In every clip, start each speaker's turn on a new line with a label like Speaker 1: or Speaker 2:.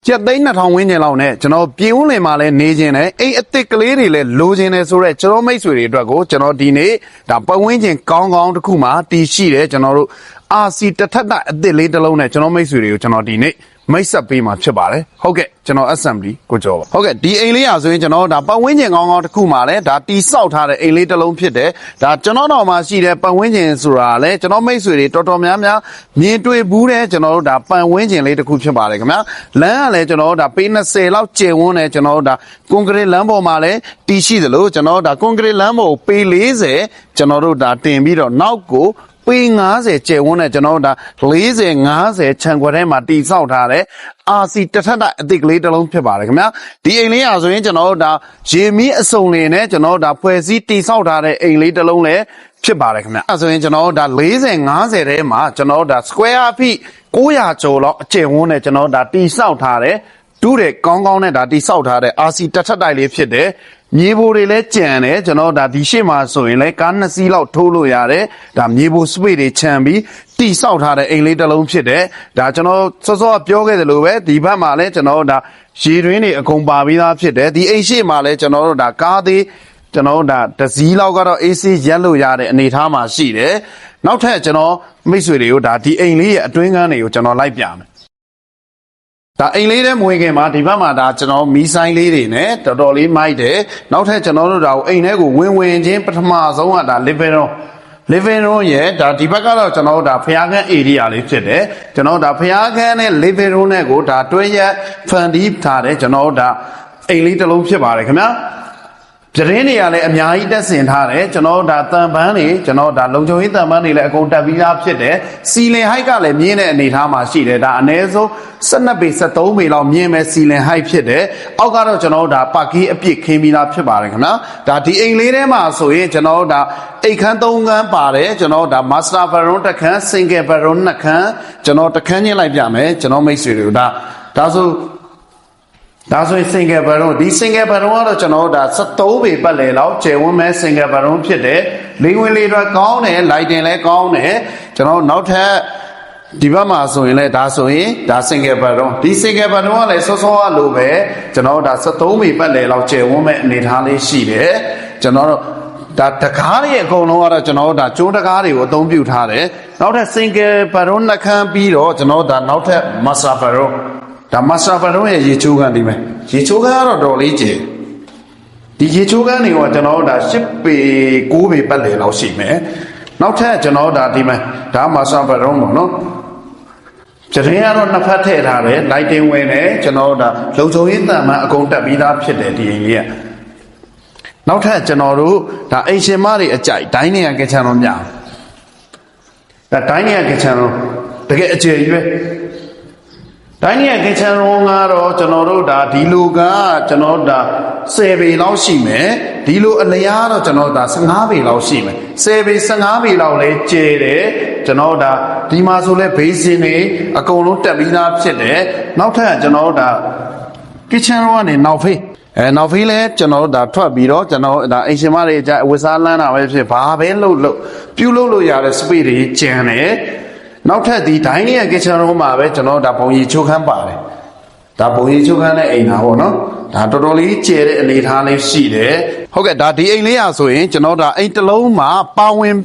Speaker 1: ကျက်သိန်း2000ဝန်းကျင်လောက်နဲ့ကျွန်တော်ပြင်ဦးလင်မှာလည်းနေခြင်းနဲ့အိမ်အစ်စ်ကလေးတွေလည်းလိုချင်တယ်ဆိုတော့ကျွန်တော်မိတ်ဆွေတွေအတွက်ကိုကျွန်တော်ဒီနေ့ဒါပတ်ဝန်းကျင်ကောင်းကောင်းတစ်ခုမှတည်ရှိတယ်ကျွန်တော်တို့ RC တစ်ထပ်အစ်စ်လေးတစ်လုံးနဲ့ကျွန်တော်မိတ်ဆွေတွေကိုကျွန်တော်ဒီနေ့မိတ်ဆက်ပေးမှာဖြစ်ပါတယ်ဟုတ်ကဲ့ကျွန်တော် assembly ကိုကြောပါဟုတ်ကဲ့ဒီအိမ်လေးရဆိုရင်ကျွန်တော်ဒါပတ်ဝန်းကျင်ကောင်းကောင်းတစ်ခုမှလည်းဒါတီဆောက်ထားတဲ့အိမ်လေးတစ်လုံးဖြစ်တယ်ဒါကျွန်တော်တော်မှာရှိတဲ့ပတ်ဝန်းကျင်ဆိုတာလည်းကျွန်တော်မိတ်ဆွေတွေတော်တော်များများမြင်တွေ့ဘူးတဲ့ကျွန်တော်တို့ဒါပတ်ဝန်းကျင်လေးတစ်ခုဖြစ်ပါတယ်ခင်ဗျာလမ်းကလည်းကျွန်တော်တို့ဒါပေ20လောက်ကျယ်ဝန်းတယ်ကျွန်တော်တို့ဒါကွန်ကရစ်လမ်းပေါ်မှာလည်းတီရှိသလိုကျွန်တော်တို့ဒါကွန်ကရစ်လမ်းပေါ်ပေ40ကျွန်တော်တို့ဒါတင်ပြီးတော့နောက်ကိုပေ90ကျယ်ဝန်းနဲ့ကျွန်တော်တို့ဒါ40 50ခြံခွက်ထဲမှာတီဆောက်ထားတဲ့ RC တစ်ထပ်အသစ်ကလေးတစ်လုံးဖြစ်ပါတယ်ခင်ဗျာဒီအိမ်လေးရဆိုရင်ကျွန်တော်တို့ဒါရေမီးအစုံလင်နဲ့ကျွန်တော်တို့ဒါဖွဲ့စည်းတီဆောက်ထားတဲ့အိမ်လေးတစ်လုံးလည်းဖြစ်ပါတယ်ခင်ဗျာအဲဆိုရင်ကျွန်တော်တို့ဒါ40 50ထဲမှာကျွန်တော်တို့ဒါ square feet 900ကျော်လောက်အကျယ်ဝန်းနဲ့ကျွန်တော်တို့ဒါတီဆောက်ထားတဲ့တူးတဲ့ကောင်းကောင်းနဲ့ဒါတီဆောက်ထားတဲ့ RC တစ်ထပ်တိုက်လေးဖြစ်တယ်မြေပိုတွေလည်းကြံတယ်ကျွန်တော်ဒါဒီရှေ့မှာဆိုရင်လည်းကား2စီးလောက်ထိုးလို့ရတယ်ဒါမြေပိုစပိတ်တွေခြံပြီးတီဆောက်ထားတဲ့အိမ်လေးတစ်လုံးဖြစ်တယ်ဒါကျွန်တော်စောစောပြောခဲ့သလိုပဲဒီဘက်မှာလည်းကျွန်တော်ဒါရေတွင်းတွေအကုန်ပါပြီးသားဖြစ်တယ်ဒီအိမ်ရှေ့မှာလည်းကျွန်တော်တို့ဒါကားသေးကျွန်တော်ဒါတစ်စီးလောက်ကတော့ AC ရက်လို့ရတဲ့အနေအထားမှာရှိတယ်နောက်ထပ်ကျွန်တော်မိတ်ဆွေတွေကိုဒါဒီအိမ်လေးရဲ့အတွင်းကန်းတွေကိုကျွန်တော်လိုက်ပြမယ်ဒါအိမ်လေးထဲမွေးခင်မှာဒီဘက်မှာဒါကျွန်တော်မီးဆိုင်လေးတွေနဲ့တော်တော်လေးမိုက်တယ်နောက်ထပ်ကျွန်တော်တို့ဒါကိုအိမ်ထဲကိုဝင်ချင်းပထမဆုံးကဒါ living room ရဲ့ဒါဒီဘက်ကတော့ကျွန်တော်တို့ဒါဖျားခန်း area လေးဖြစ်တယ်ကျွန်တော်တို့ဒါဖျားခန်းနဲ့ living room နဲ့ကိုဒါတွဲရက်ဖန်တီးထားတယ်ကျွန်တော်တို့ဒါအိမ်လေးတစ်လုံးဖြစ်ပါတယ်ခင်ဗျာပြတင်းတွေကလည်းအများကြီးတက်ဆင်ထားတယ်ကျွန်တော်ဒါတန်ပန်းတွေကျွန်တော်ဒါလုံချုံရေးတန်ပန်းတွေလည်းအကုန်တက်ပြီးသားဖြစ်တယ်စီလင် height ကလည်းမြင့်တဲ့အနေအထားမှာရှိတယ်ဒါအနည်းဆုံး12ပေ13ပေလောက်မြင့်မဲ့စီလင် height ဖြစ်တယ်အောက်ကတော့ကျွန်တော်ဒါပါကီအပြစ်ခင်းပြီးသားဖြစ်ပါတယ်ခင်ဗျာဒါဒီအိမ်လေးထဲမှာဆိုရင်ကျွန်တော်ဒါအိတ်ခန်း3ခန်းပါတယ်ကျွန်တော်ဒါ master bedroom တစ်ခန်း single bedroom 2ခန်းကျွန်တော်တစ်ခန်းချင်းလိုက်ပြမယ်ကျွန်တော်မိတ်ဆွေတွေကိုဒါဆိုရင် single bedroom ဒီ single bedroom ကတော့ကျွန်တော်ဒါ73ပေပတ်လည်လောက်ကျယ်ဝန်းမဲ့ single bedroom ဖြစ်တယ်လေးဝင်လေးတော့ကောင်းတယ် lighting လည်းကောင်းတယ်ကျွန်တော်နောက်ထပ်ဒီဘက်မှာဆိုရင်လည်းဒါဆိုရင်ဒါ single bedroom ဒီ single bedroom ကလည်းစောစောကလိုပဲကျွန်တော်ဒါ73ပေပတ်လည်လောက်ကျယ်ဝန်းမဲ့အနေထားလေးရှိတယ်ကျွန်တော်တို့ဒါတကားတွေအကုန်လုံးကတော့ကျွန်တော်ဒါကျိုးတကားတွေကိုအသုံးပြုထားတယ်နောက်ထပ် single bedroom နှစ်ခန်းပြီးတော့ကျွန်တော်ဒါနောက်ထပ် master bedroomဒါ master bedroom ရဲ့ရေချိုးခန်းဒီမဲ့ရေချိုးခန်းကတော့တော်လေးကျယ်ဒီရေချိုးခန်းတွေကကျွန်တော်ဒါ10ပေ9ပေပတ်လည်လောက်ရှိမယ်နောက်ထပ်ကျွန်တော်ဒါဒီမဲ့ဒါ master bedroom ပေါ့နော်ကျရင်ကတော့နှစ်ဖက်ထည့်ထားတယ် lighting ဝင်တယ်ကျွန်တော်ဒါလုံချုံရေးတန်မှန်အကုန်တက်ပြီးသားဖြစ်တယ်ဒီအိမ်ကြီးကနောက်ထပ်ကျွန်တော်တို့ဒါအိမ်ရှင်မတွေအကြိုက်ဒိုင်းနေရကချန်တော်များဒါဒိုင်းနေရကချန်တော်တကယ်အကျယ်ကြီးပဲတိုင်းရဲ့ kitchen room ကတော့ကျွန်တော်တို့ဒါဒီလိုကကျွန်တော်ဒါ10ပေလောက်ရှိမယ်ဒီလိုအလျားတော့ကျွန်တော်ဒါ15ပေလောက်ရှိမယ်10ပေ15ပေလောက်လဲကျယ်တယ်ကျွန်တော်ဒါဒီမှာဆိုလဲ basin တွေအကုန်လုံးတက်ပြီးသားဖြစ်တယ်နောက်ထပ်ကျွန်တော်ဒါ kitchen room ကနေနောက်ဖေးနောက်ဖေးလဲကျွန်တော်ဒါထွက်ပြီးတော့ကျွန်တော်ဒါအိမ်ရှင်မတွေအကြဝတ်စားလန်းတာပဲဖြစ်ဘာပဲလုပ်ပြုလုပ်လို့ရတဲ့ space တွေကျန်တယ်နောက်ထပ်ဒီဒိုင်းလေးရဲ့ kitchen room မှာပဲကျွန်တော်ဒါဘုံရီချိုးခန်းပါတယ်ဒါဘုံရီချိုးခန်းနဲ့အိမ်သာပေါ့နော်ဒါတော်တော်လေးကျယ်တဲ့အနေထားလေးရှိတယ်ဟုတ်ကဲ့ဒါဒီအိမ်လေးရဆိုရင်ကျွန်တော်ဒါအိမ်တစ်လုံးမှာပါဝင်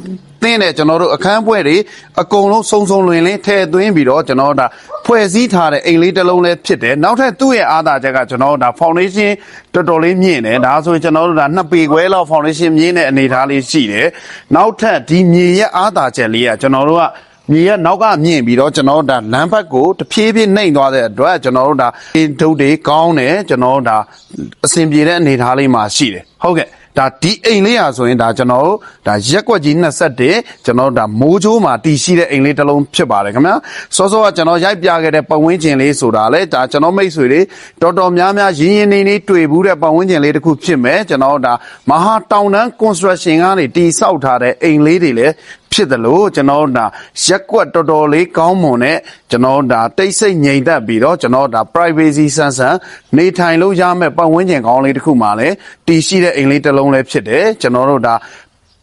Speaker 1: သင်းတဲ့ကျွန်တော်တို့အခန်းပွဲတွေအကုန်လုံးစုံလွင်လင်းထည့်သွင်းပြီးတော့ကျွန်တော်ဒါဖွဲ့စည်းထားတဲ့အိမ်လေးတစ်လုံးလည်းဖြစ်တယ်နောက်ထပ်သူ့ရဲ့အားသာချက်ကကျွန်တော်ဒါ foundation တော်တော်လေးမြင့်တယ်ဒါဆိုရင်ကျွန်တော်တို့ဒါ2ပေခွဲလောက် foundation မြင့်တဲ့အနေထားလေးရှိတယ်နောက်ထပ်ဒီမြေရဲ့အားသာချက်လေးကကျွန်တော်တို့ကမြေကနောက်ကမြင့်ပြီးတော့ကျွန်တော်တို့ဒါလမ်းဘက်ကိုတဖြည်းဖြည်းနှိမ့်သွားတဲ့အတွက်ကျွန်တော်တို့ဒါအင်းထုတ်တွေကောင်းတယ်ကျွန်တော်တို့ဒါအဆင်ပြေတဲ့အနေထားလေးမှာရှိတယ်ဟုတ်ကဲ့ဒါဒီအိမ်လေးရာဆိုရင်ဒါကျွန်တော်တို့ဒါရက်ကွက်ကြီး21ကျွန်တော်တို့ဒါမိုးချိုးမှာတည်ရှိတဲ့အိမ်လေးတစ်လုံးဖြစ်ပါတယ်ခင်ဗျာစောစောကကျွန်တော်ရိုက်ပြခဲ့တဲ့ပတ်ဝန်းကျင်လေးဆိုတာလေဒါကျွန်တော်မိတ်ဆွေတွေတော်တော်များများရင်းနေတွေ့ဘူးတဲ့ပတ်ဝန်းကျင်လေးတစ်ခုဖြစ်မယ်ကျွန်တော်ဒါမဟာတောင်တန်း construction ကနေတည်ဆောက်ထားတဲ့အိမ်လေးတွေလည်းဖြစ်တယ်လို့ကျွန်တော်ဒါရက်ကွက်တော်တော်လေးကောင်းမွန်တဲ့ကျွန်တော်ဒါတိတ်ဆိတ်ငြိမ်သက်ပြီးတော့ကျွန်တော်ဒါ privacy ဆန်းဆန်းနေထိုင်လို့ရမယ့်ပတ်ဝန်းကျင်ကောင်းလေးတစ်ခုမှလည်းတည်ရှိတဲ့အိမ်လေးတစ်လုံးလည်းဖြစ်တယ်ကျွန်တော်တို့ဒါ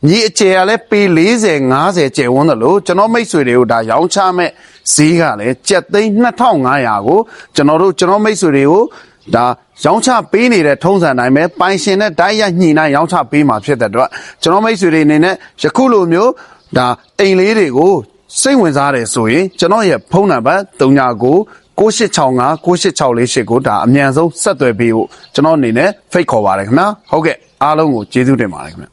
Speaker 1: မြေအကျယ်ကလည်းပေ40 50ကျယ်ဝန်းတယ်လို့ကျွန်တော်မိတ်ဆွေတွေကိုဒါရောင်းချမဲ့ ဈေးကလည်းကျပ်သိန်း2500ကိုကျွန်တော်မိတ်ဆွေတွေကိုဒါရောင်းချပေးနေတဲ့ထုံးစံတိုင်းပဲပိုင်ရှင်နဲ့တိုက်ရိုက်ညှိနှိုင်းရောင်းချပေးမှာဖြစ်တဲ့အတွက်ကျွန်တော်မိတ်ဆွေတွေအနေနဲ့ယခုလိုမျိုးဒါအိမ်လေးတွေကိုစိတ်ဝင်စားတယ်ဆိုရင်ကျွန်တော်ရဲ့ဖုန်းနံပါတ်39 9865 9864ကိုဒါအမြန်ဆုံးဆက်သွယ်ပေးဖို့ကျွန်တော်အနေနဲ့ဖိတ်ခေါ်ပါတယ်ခင်ဗျာဟုတ်ကဲ့အားလုံးကိုကျေးဇူးတင်ပါတယ်ခင်ဗျာ